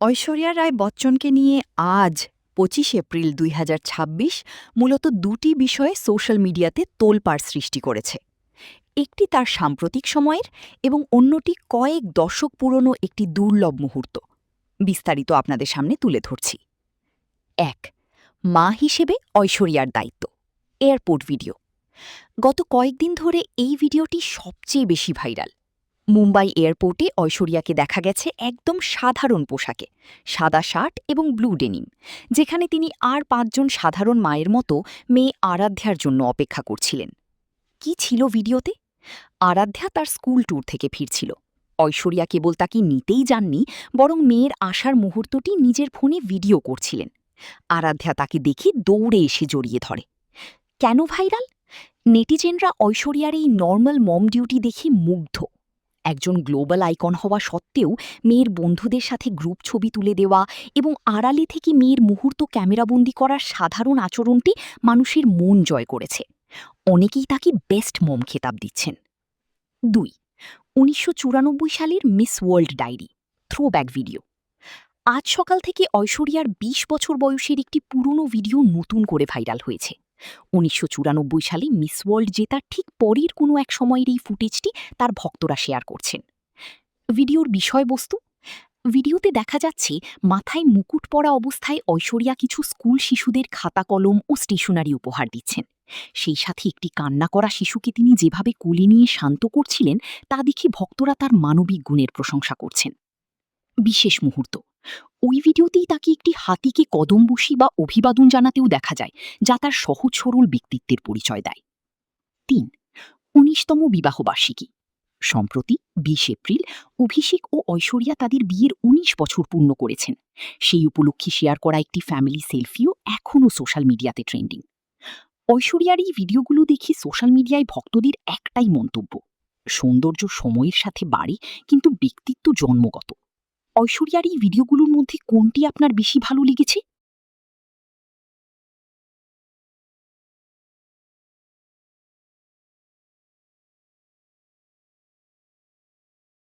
ঐশ্বরিয়া রায় বচ্চনকে নিয়ে আজ ২৫ এপ্রিল ২০২৬ মূলত দুটি বিষয়ে সোশ্যাল মিডিয়াতে তোলপাড় সৃষ্টি করেছে। একটি তার সাম্প্রতিক সময়ের এবং অন্যটি কয়েক দশক পুরনো একটি দুর্লভ মুহূর্ত। বিস্তারিত আপনাদের সামনে তুলে ধরছি। ১. মা হিসেবে ঐশ্বরিয়ার দায়িত্ব। Airport video. গত কয়েকদিন ধরে এই ভিডিওটি সবচেয়ে বেশি ভাইরাল। মুম্বাই এয়ারপোর্টে ঐশ্বরিয়াকে দেখা গেছে একদম সাধারণ পোশাকে, সাদা শার্ট এবং ব্লু ডেনিম, যেখানে তিনি আর ৫ জন সাধারণ মায়ের মতো মেয়ে আরাধ্যার জন্য অপেক্ষা করছিলেন। কি ছিল ভিডিওতে? আরাধ্যা তার স্কুল ট্যুর থেকে ফিরছিল। ঐশ্বরিয়া কেবল তাকে নিতেই যাননি, বরং মেয়ের আসার মুহূর্তটি নিজের ফোনে ভিডিও করছিলেন। আরাধ্যা তাকে দেখে দৌড়ে এসে জড়িয়ে ধরে। কেন ভাইরাল? নেটিজেনরা ঐশ্বরিয়ার এই নর্মাল মম ডিউটি দেখে মুগ্ধ। একজন গ্লোবাল আইকন হওয়া সত্ত্বেও মেয়ের বন্ধুদের সাথে গ্রুপ ছবি তুলে দেওয়া এবং আড়ালে থেকে মেয়ের মুহূর্ত ক্যামেরাবন্দি করার সাধারণ আচরণটি মানুষের মন জয় করেছে। অনেকেই তাকে বেস্ট মম খেতাব দিচ্ছেন। ২. ১৯৯৪ সালের Miss World diary throwback video. আজ সকাল থেকে ঐশ্বরিয়ার ২০ বছর বয়সের একটি পুরনো ভিডিও নতুন করে ভাইরাল হয়েছে। ১৯৯৪ সালে মিস ওয়ার্ল্ড জেতার ঠিক পরের কোনো এক সময়ের এই ফুটেজটি তার ভক্তরা শেয়ার করছেন। ভিডিওর বিষয়বস্তু: ভিডিওতে দেখা যাচ্ছে মাথায় মুকুট পরা অবস্থায় ঐশ্বরিয়া কিছু স্কুল শিশুদের খাতা কলম ও স্টেশনারি উপহার দিচ্ছেন। সেই সাথে একটি কান্না করা শিশুকে তিনি যেভাবে কোলে নিয়ে শান্ত করছিলেন তা দেখে ভক্তরা তার মানবিক গুণের প্রশংসা করছেন। বিশেষ মুহূর্ত: ওই ভিডিওতেই তাকে একটি হাতিকে কদমবুসি বা অভিবাদন জানাতেও দেখা যায়, যা তার সহজ সরল ব্যক্তিত্বের পরিচয় দেয়। ৩. ১৯তম বিবাহবার্ষিকী। সম্প্রতি ২০ এপ্রিল অভিষেক ও ঐশ্বরিয়া তাদের বিয়ের ১৯ বছর পূর্ণ করেছেন। সেই উপলক্ষে শেয়ার করা একটি ফ্যামিলি সেলফিও এখনও সোশ্যাল মিডিয়াতে ট্রেন্ডিং। ঐশ্বরিয়ার এই ভিডিওগুলো দেখে সোশ্যাল মিডিয়ায় ভক্তদের একটাই মন্তব্য: সৌন্দর্য সময়ের সাথে বাড়ে, কিন্তু ব্যক্তিত্ব জন্মগত। ঐশ্বরিয়ার এই ভিডিওগুলোর মধ্যে কোনটি আপনার বেশি ভালো লেগেছে?